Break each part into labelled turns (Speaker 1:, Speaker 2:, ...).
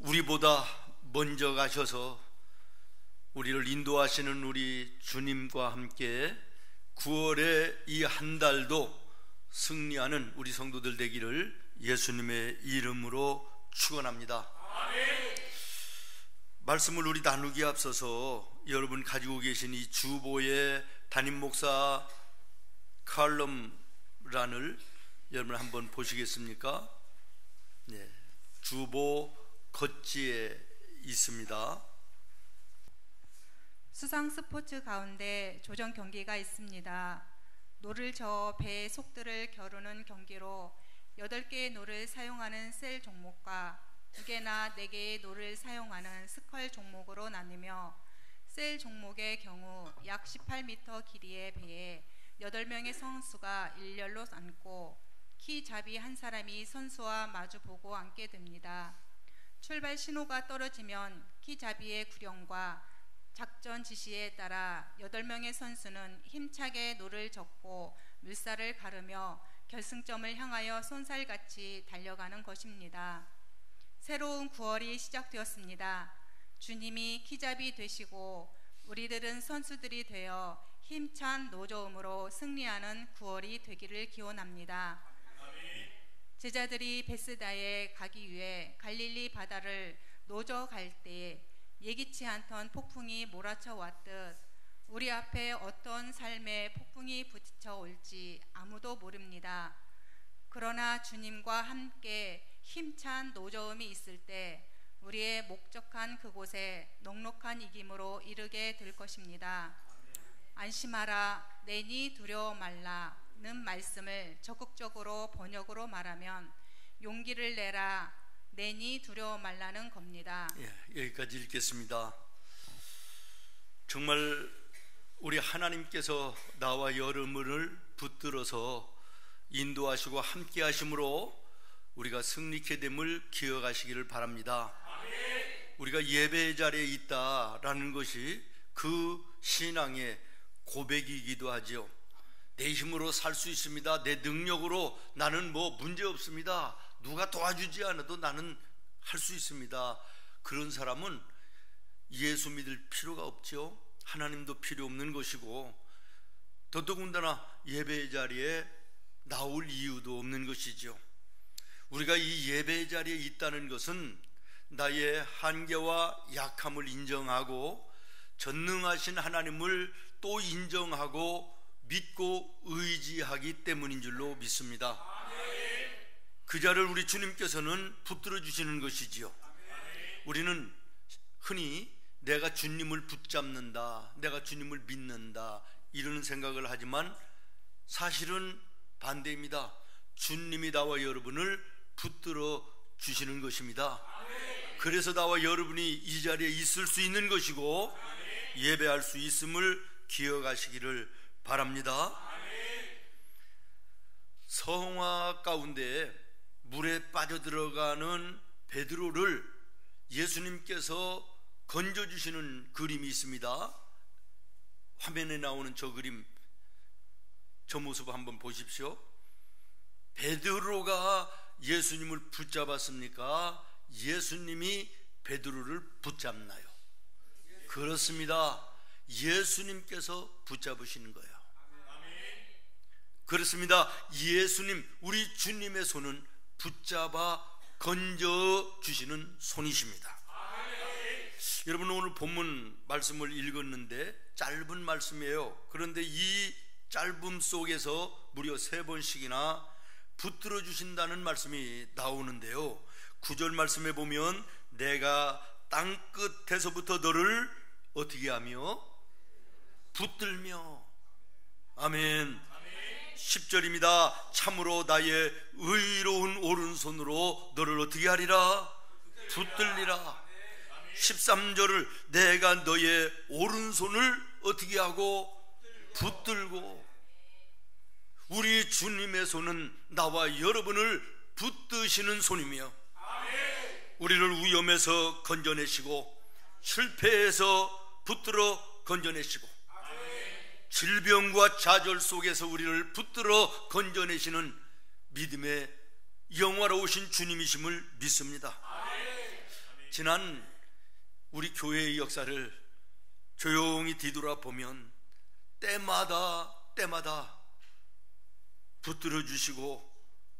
Speaker 1: 우리보다 먼저 가셔서 우리를 인도하시는 우리 주님과 함께 9월의 이 한 달도 승리하는 우리 성도들 되기를 예수님의 이름으로 축원합니다. 아멘. 말씀을 우리 나누기에 앞서서 여러분 가지고 계신 이 주보의 담임 목사 칼럼란을 여러분 한번 보시겠습니까? 네, 주보 겉지에 있습니다.
Speaker 2: 수상 스포츠 가운데 조정 경기가 있습니다. 노를 저어 배의 속도를 겨루는 경기로 8개의 노를 사용하는 셀 종목과 2개나 4개의 노를 사용하는 스컬 종목으로 나뉘며, 셀 종목의 경우 약 18m 길이의 배에 8명의 선수가 일렬로 앉고 키잡이 한 사람이 선수와 마주보고 앉게 됩니다. 출발 신호가 떨어지면 키잡이의 구령과 작전 지시에 따라 8명의 선수는 힘차게 노를 젓고 물살을 가르며 결승점을 향하여 쏜살같이 달려가는 것입니다. 새로운 9월이 시작되었습니다. 주님이 키잡이 되시고 우리들은 선수들이 되어 힘찬 노저움으로 승리하는 9월이 되기를 기원합니다. 제자들이 베스다에 가기 위해 갈릴리 바다를 노저 갈 때 예기치 않던 폭풍이 몰아쳐 왔듯 우리 앞에 어떤 삶의 폭풍이 부딪혀 올지 아무도 모릅니다. 그러나 주님과 함께 힘찬 노저움이 있을 때 우리의 목적한 그곳에 넉넉한 이김으로 이르게 될 것입니다. 안심하라, 내니 두려워 말라는 말씀을 적극적으로 번역으로 말하면 용기를 내라, 내니 두려워 말라는 겁니다.
Speaker 1: 여기까지 읽겠습니다. 정말 우리 하나님께서 나와 여러분을 붙들어서 인도하시고 함께 하심으로 우리가 승리케 됨을 기억하시기를 바랍니다. 우리가 예배의 자리에 있다라는 것이 그 신앙의 고백이기도 하죠. 내 힘으로 살 수 있습니다. 내 능력으로 나는 문제 없습니다. 누가 도와주지 않아도 나는 할 수 있습니다. 그런 사람은 예수 믿을 필요가 없죠. 하나님도 필요 없는 것이고, 더더군다나 예배의 자리에 나올 이유도 없는 것이죠. 우리가 이 예배의 자리에 있다는 것은 나의 한계와 약함을 인정하고 전능하신 하나님을 또 인정하고 믿고 의지하기 때문인 줄로 믿습니다. 그 자를 우리 주님께서는 붙들어 주시는 것이지요. 우리는 흔히 내가 주님을 붙잡는다, 내가 주님을 믿는다 이런 생각을 하지만 사실은 반대입니다. 주님이 나와 여러분을 붙들어 주시는 것입니다. 그래서 나와 여러분이 이 자리에 있을 수 있는 것이고 예배할 수 있음을 기억하시기를 바랍니다. 성화 가운데 물에 빠져들어가는 베드로를 예수님께서 건져주시는 그림이 있습니다. 화면에 나오는 저 그림, 저 모습 한번 보십시오. 베드로가 예수님을 붙잡았습니까? 예수님이 베드로를 붙잡나요? 그렇습니다. 예수님께서 붙잡으시는 거예요. 그렇습니다. 예수님, 우리 주님의 손은 붙잡아 건져주시는 손이십니다. 여러분, 오늘 본문 말씀을 읽었는데 짧은 말씀이에요. 그런데 이 짧음 속에서 무려 3번씩이나 붙들어 주신다는 말씀이 나오는데요. 9절 말씀에 보면 내가 땅끝에서부터 너를 어떻게 하며 붙들며, 아멘. 10절입니다. 참으로 나의 의로운 오른손으로 너를 어떻게 하리라? 붙들리라. 13절을 내가 너의 오른손을 어떻게 하고 붙들고, 우리 주님의 손은 나와 여러분을 붙드시는 손이며 우리를 위험에서 건져내시고 실패에서 붙들어 건져내시고 질병과 좌절 속에서 우리를 붙들어 건져내시는 믿음의 영화로우신 주님이심을 믿습니다. 지난 우리 교회의 역사를 조용히 뒤돌아보면 때마다 붙들어 주시고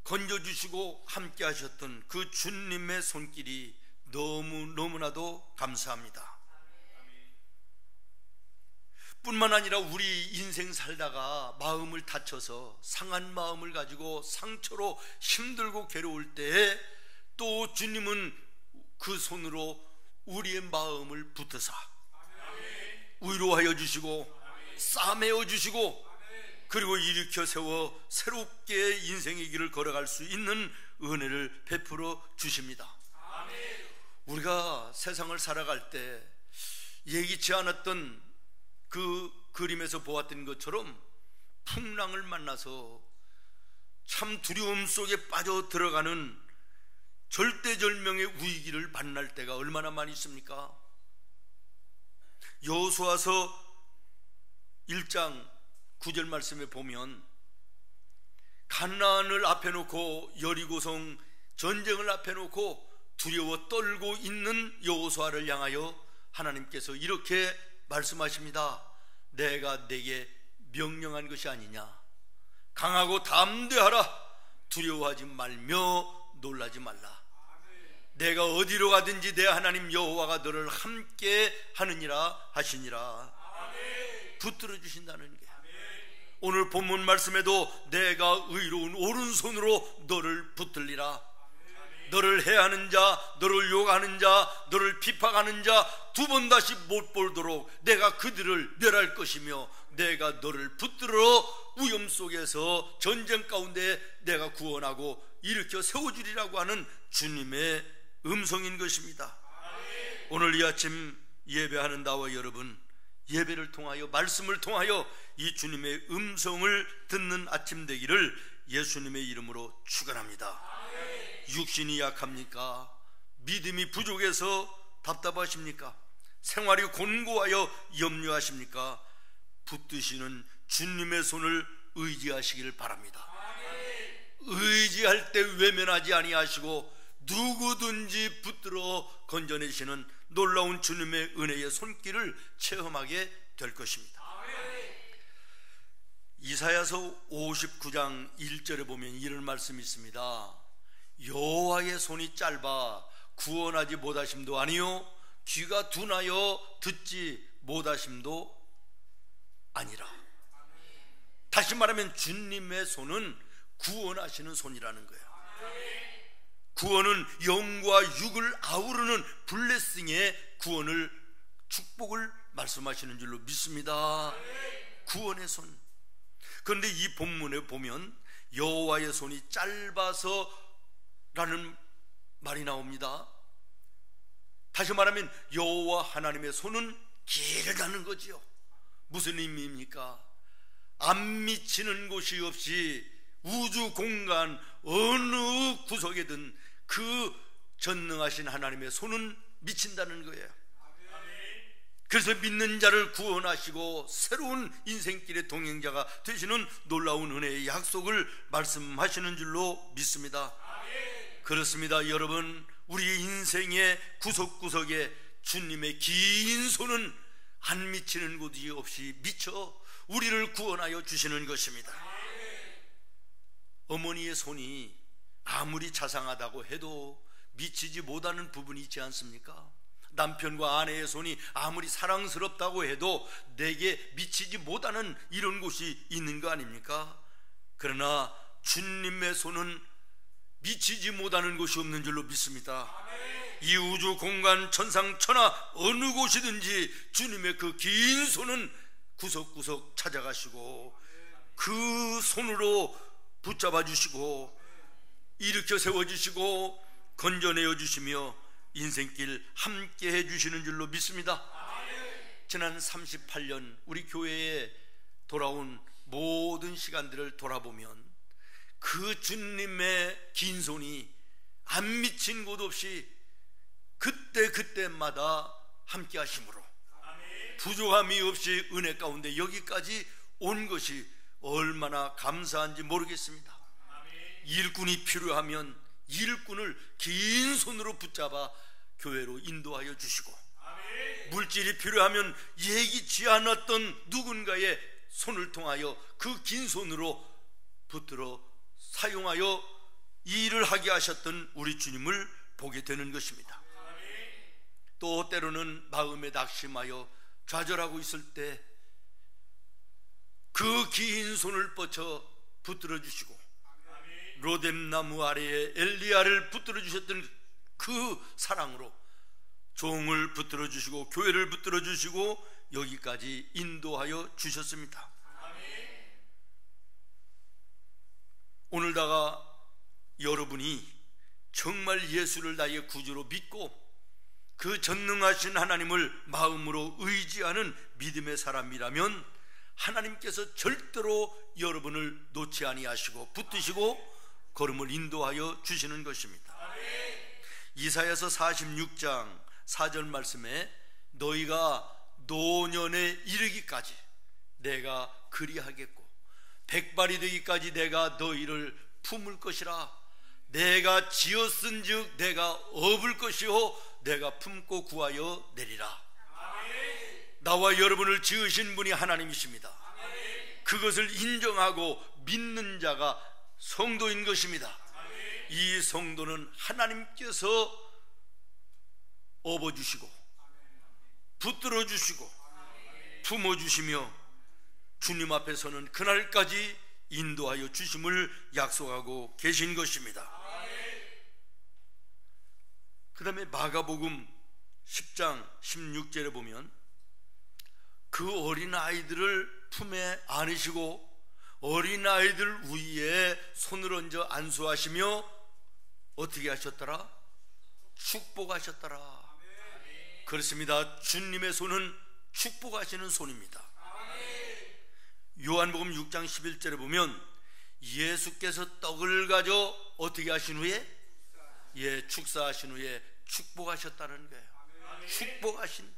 Speaker 1: 건져 주시고 함께 하셨던 그 주님의 손길이 너무나도 감사합니다. 뿐만 아니라 우리 인생 살다가 마음을 다쳐서 상한 마음을 가지고 상처로 힘들고 괴로울 때에 또 주님은 그 손으로 우리의 마음을 붙드사 위로하여 주시고 싸매어 주시고 그리고 일으켜 세워 새롭게 인생의 길을 걸어갈 수 있는 은혜를 베풀어 주십니다. 우리가 세상을 살아갈 때 예기치 않았던 그 그림에서 보았던 것처럼 풍랑을 만나서 참 두려움 속에 빠져 들어가는 절대절명의 위기를 만날 때가 얼마나 많이 있습니까? 여호수아서 1장 9절 말씀에 보면 가나안을 앞에 놓고 여리고성 전쟁을 앞에 놓고 두려워 떨고 있는 여호수아를 향하여 하나님께서 이렇게 말씀하십니다. 내가 내게 명령한 것이 아니냐. 강하고 담대하라. 두려워하지 말며 놀라지 말라. 내가 어디로 가든지 내 하나님 여호와가 너를 함께 하느니라 하시니라. 붙들어 주신다는 게 오늘 본문 말씀에도 내가 의로운 오른손으로 너를 붙들리라. 너를 해하는 자, 너를 욕하는 자, 너를 비판하는 자 두 번 다시 못 보도록 내가 그들을 멸할 것이며 내가 너를 붙들어 위험 속에서 전쟁 가운데 내가 구원하고 일으켜 세워주리라고 하는 주님의 음성인 것입니다. 오늘 이 아침 예배하는 나와 여러분, 예배를 통하여 말씀을 통하여 이 주님의 음성을 듣는 아침 되기를 예수님의 이름으로 축원합니다. 육신이 약합니까? 믿음이 부족해서 답답하십니까? 생활이 곤고하여 염려하십니까? 붙드시는 주님의 손을 의지하시기를 바랍니다. 의지할 때 외면하지 아니하시고 누구든지 붙들어 건져내시는 놀라운 주님의 은혜의 손길을 체험하게 될 것입니다. 이사야서 59장 1절에 보면 이런 말씀이 있습니다. 여호와의 손이 짧아 구원하지 못하심도 아니요 귀가 둔하여 듣지 못하심도 아니라. 다시 말하면 주님의 손은 구원하시는 손이라는 거예요. 구원은 영과 육을 아우르는 블레싱의 구원을, 축복을 말씀하시는 줄로 믿습니다. 구원의 손. 그런데 이 본문에 보면 여호와의 손이 짧아서 라는 말이 나옵니다. 다시 말하면 여호와 하나님의 손은 길다는 거지요. 무슨 의미입니까? 안 미치는 곳이 없이 우주 공간 어느 구석에든 그 전능하신 하나님의 손은 미친다는 거예요. 그래서 믿는 자를 구원하시고 새로운 인생길의 동행자가 되시는 놀라운 은혜의 약속을 말씀하시는 줄로 믿습니다. 그렇습니다. 여러분, 우리 인생의 구석구석에 주님의 긴 손은 안 미치는 곳이 없이 미쳐 우리를 구원하여 주시는 것입니다. 어머니의 손이 아무리 자상하다고 해도 미치지 못하는 부분이 있지 않습니까? 남편과 아내의 손이 아무리 사랑스럽다고 해도 내게 미치지 못하는 이런 곳이 있는 거 아닙니까? 그러나 주님의 손은 미치지 못하는 곳이 없는 줄로 믿습니다. 이 우주 공간 천상천하 어느 곳이든지 주님의 그 긴 손은 구석구석 찾아가시고 그 손으로 붙잡아 주시고 일으켜 세워주시고 건져내어 주시며 인생길 함께 해주시는 줄로 믿습니다. 지난 38년 우리 교회에 돌아온 모든 시간들을 돌아보면 그 주님의 긴 손이 안 미친 곳 없이 그때마다 함께 하심으로 부족함이 없이 은혜 가운데 여기까지 온 것이 얼마나 감사한지 모르겠습니다. 일꾼이 필요하면 일꾼을 긴 손으로 붙잡아 교회로 인도하여 주시고, 물질이 필요하면 예기치 않았던 누군가의 손을 통하여 그 긴 손으로 붙들어 사용하여 이 일을 하게 하셨던 우리 주님을 보게 되는 것입니다. 또 때로는 마음에 낙심하여 좌절하고 있을 때 그 긴 손을 뻗쳐 붙들어 주시고, 로뎀나무 아래에 엘리야를 붙들어 주셨던 그 사랑으로 종을 붙들어 주시고 교회를 붙들어 주시고 여기까지 인도하여 주셨습니다. 오늘다가 여러분이 정말 예수를 나의 구주로 믿고 그 전능하신 하나님을 마음으로 의지하는 믿음의 사람이라면 하나님께서 절대로 여러분을 놓지 아니하시고 붙드시고 걸음을 인도하여 주시는 것입니다. 이사야서 46장 4절 말씀에 너희가 노년에 이르기까지 내가 그리하겠고 백발이 되기까지 내가 너희를 품을 것이라. 내가 지었은즉 내가 업을 것이요 내가 품고 구하여 내리라. 나와 여러분을 지으신 분이 하나님이십니다. 그것을 인정하고 믿는 자가 성도인 것입니다. 이 성도는 하나님께서 업어주시고 붙들어주시고 품어주시며 주님 앞에서는 그날까지 인도하여 주심을 약속하고 계신 것입니다. 그 다음에 마가복음 10장 16절에 보면 그 어린아이들을 품에 안으시고 어린아이들 위에 손을 얹어 안수하시며 어떻게 하셨더라? 축복하셨더라. 그렇습니다. 주님의 손은 축복하시는 손입니다. 요한복음 6장 11절에 보면 예수께서 떡을 가져 어떻게 하신 후에 축사하신 후에 축복하셨다는 거예요. 축복하신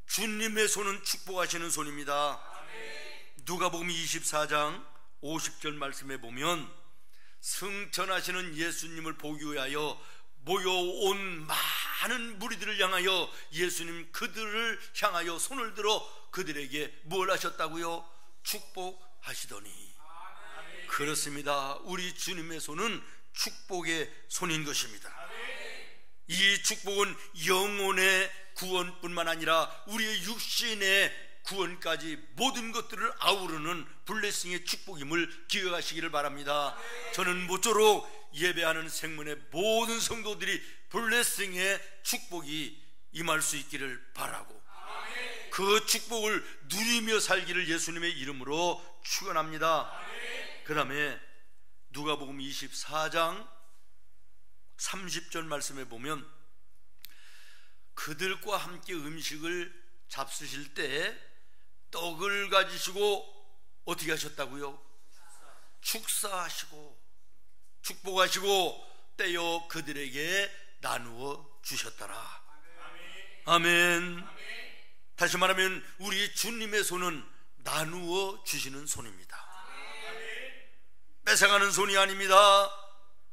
Speaker 1: 주님의 손은 축복하시는 손입니다. 누가복음 24장 50절 말씀에 보면 승천하시는 예수님을 보기 위하여 모여온 많은 무리들을 향하여 예수님 그들을 향하여 손을 들어 그들에게 뭘 하셨다고요? 축복하시더니. 그렇습니다. 우리 주님의 손은 축복의 손인 것입니다. 이 축복은 영혼의 구원뿐만 아니라 우리의 육신의 구원까지 모든 것들을 아우르는 블레싱의 축복임을 기억하시기를 바랍니다. 저는 모쪼록 예배하는 생문의 모든 성도들이 블레싱의 축복이 임할 수 있기를 바라고 그 축복을 누리며 살기를 예수님의 이름으로 축원합니다. 그 다음에 누가복음 24장 30절 말씀에 보면 그들과 함께 음식을 잡수실 때 떡을 가지시고 어떻게 하셨다고요? 축사하시고 축복하시고 떼어 그들에게 나누어 주셨더라. 아멘. 다시 말하면 우리 주님의 손은 나누어 주시는 손입니다. 뺏어가는 손이 아닙니다.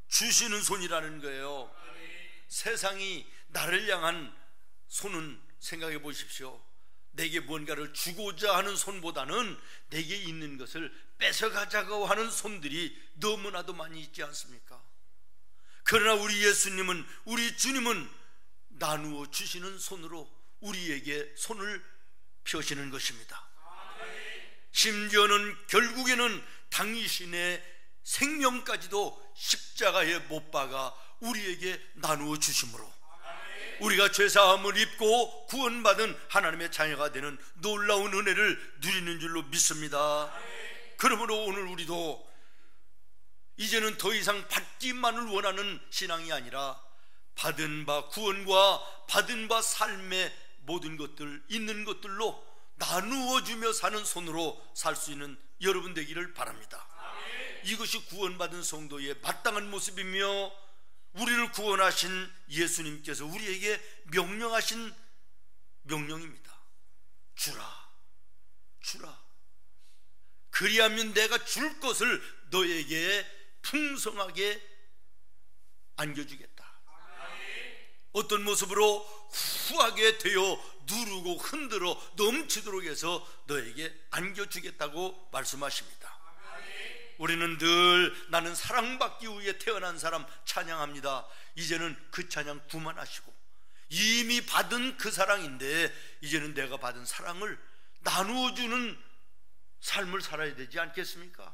Speaker 1: 주시는 손이라는 거예요. 세상이 나를 향한 손은 생각해 보십시오. 내게 뭔가를 주고자 하는 손보다는 내게 있는 것을 뺏어가자고 하는 손들이 너무나도 많이 있지 않습니까? 그러나 우리 예수님은, 우리 주님은 나누어 주시는 손으로 우리에게 손을 펴시는 것입니다. 심지어는 결국에는 당신의 생명까지도 십자가에 못 박아 우리에게 나누어 주심으로 우리가 죄사함을 입고 구원받은 하나님의 자녀가 되는 놀라운 은혜를 누리는 줄로 믿습니다. 그러므로 오늘 우리도 이제는 더 이상 받기만을 원하는 신앙이 아니라 받은 바 구원과 받은 바 삶의 모든 것들, 있는 것들로 나누어 주며 사는 손으로 살 수 있는 여러분 되기를 바랍니다. 이것이 구원받은 성도의 마땅한 모습이며 우리를 구원하신 예수님께서 우리에게 명령하신 명령입니다. 주라, 주라. 그리하면 내가 줄 것을 너에게 풍성하게 안겨주겠다. 어떤 모습으로 후하게 되어 누르고 흔들어 넘치도록 해서 너에게 안겨주겠다고 말씀하십니다. 우리는 늘 나는 사랑받기 위해 태어난 사람 찬양합니다. 이제는 그 찬양 그만하시고 이미 받은 그 사랑인데 이제는 내가 받은 사랑을 나누어주는 삶을 살아야 되지 않겠습니까?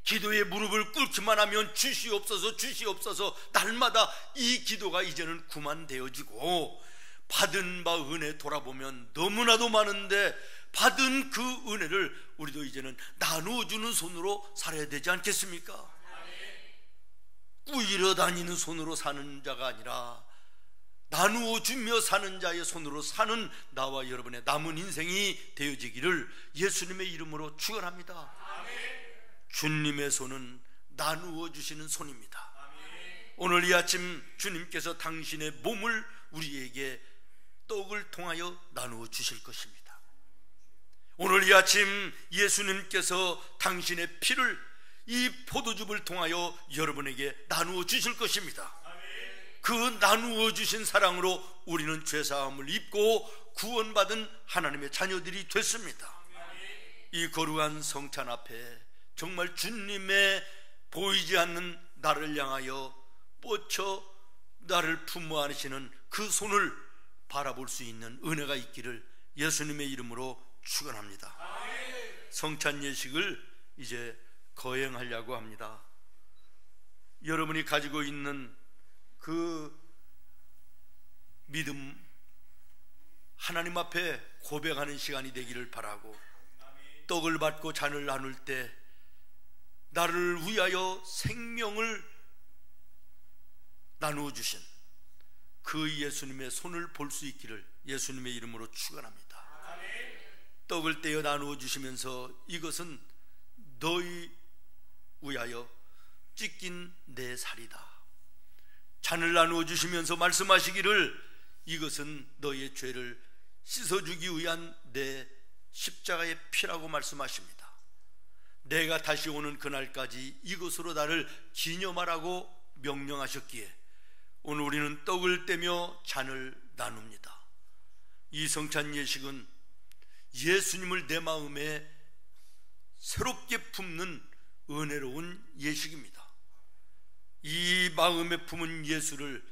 Speaker 1: 기도에 무릎을 꿇기만 하면 주시옵소서 주시옵소서 날마다 이 기도가 이제는 그만되어지고 받은 바 은혜 돌아보면 너무나도 많은데 받은 그 은혜를 우리도 이제는 나누어주는 손으로 살아야 되지 않겠습니까? 꾸이러 다니는 손으로 사는 자가 아니라 나누어주며 사는 자의 손으로 사는 나와 여러분의 남은 인생이 되어지기를 예수님의 이름으로 축원합니다. 주님의 손은 나누어 주시는 손입니다. 오늘 이 아침 주님께서 당신의 몸을 우리에게 떡을 통하여 나누어 주실 것입니다. 오늘 이 아침 예수님께서 당신의 피를 이 포도즙을 통하여 여러분에게 나누어 주실 것입니다. 그 나누어 주신 사랑으로 우리는 죄사함을 입고 구원받은 하나님의 자녀들이 됐습니다. 이 거룩한 성찬 앞에 정말 주님의 보이지 않는 나를 향하여 뻗쳐 나를 품어 안으시는 그 손을 바라볼 수 있는 은혜가 있기를 예수님의 이름으로 축원합니다. 성찬 예식을 이제 거행하려고 합니다. 여러분이 가지고 있는 그 믿음 하나님 앞에 고백하는 시간이 되기를 바라고 떡을 받고 잔을 나눌 때 나를 위하여 생명을 나누어 주신 그 예수님의 손을 볼 수 있기를 예수님의 이름으로 축원합니다. 떡을 떼어 나누어 주시면서 이것은 너희 위하여 찢긴 내 살이다. 잔을 나누어 주시면서 말씀하시기를 이것은 너희의 죄를 씻어주기 위한 내 십자가의 피라고 말씀하십니다. 내가 다시 오는 그날까지 이것으로 나를 기념하라고 명령하셨기에 오늘 우리는 떡을 떼며 잔을 나눕니다. 이 성찬 예식은 예수님을 내 마음에 새롭게 품는 은혜로운 예식입니다. 이 마음에 품은 예수를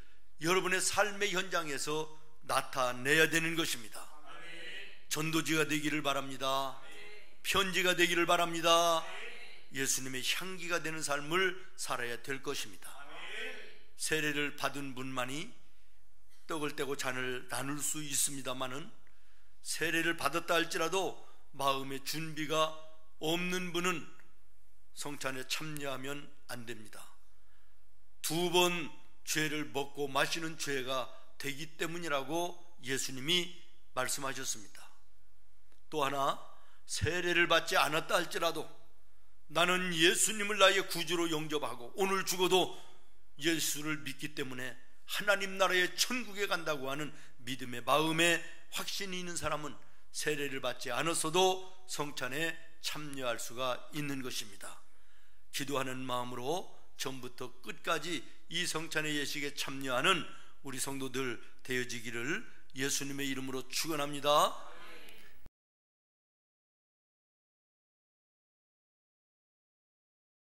Speaker 1: 여러분의 삶의 현장에서 나타내야 되는 것입니다. 전도지가 되기를 바랍니다. 편지가 되기를 바랍니다. 예수님의 향기가 되는 삶을 살아야 될 것입니다. 세례를 받은 분만이 떡을 떼고 잔을 나눌 수 있습니다마는 세례를 받았다 할지라도 마음의 준비가 없는 분은 성찬에 참여하면 안 됩니다. 2번 죄를 먹고 마시는 죄가 되기 때문이라고 예수님이 말씀하셨습니다. 또 하나 세례를 받지 않았다 할지라도 나는 예수님을 나의 구주로 영접하고 오늘 죽어도 예수를 믿기 때문에 하나님 나라의 천국에 간다고 하는 믿음의 마음에 확신이 있는 사람은 세례를 받지 않았어도 성찬에 참여할 수가 있는 것입니다. 기도하는 마음으로 처음부터 끝까지 이 성찬의 예식에 참여하는 우리 성도들 되어지기를 예수님의 이름으로 축원합니다.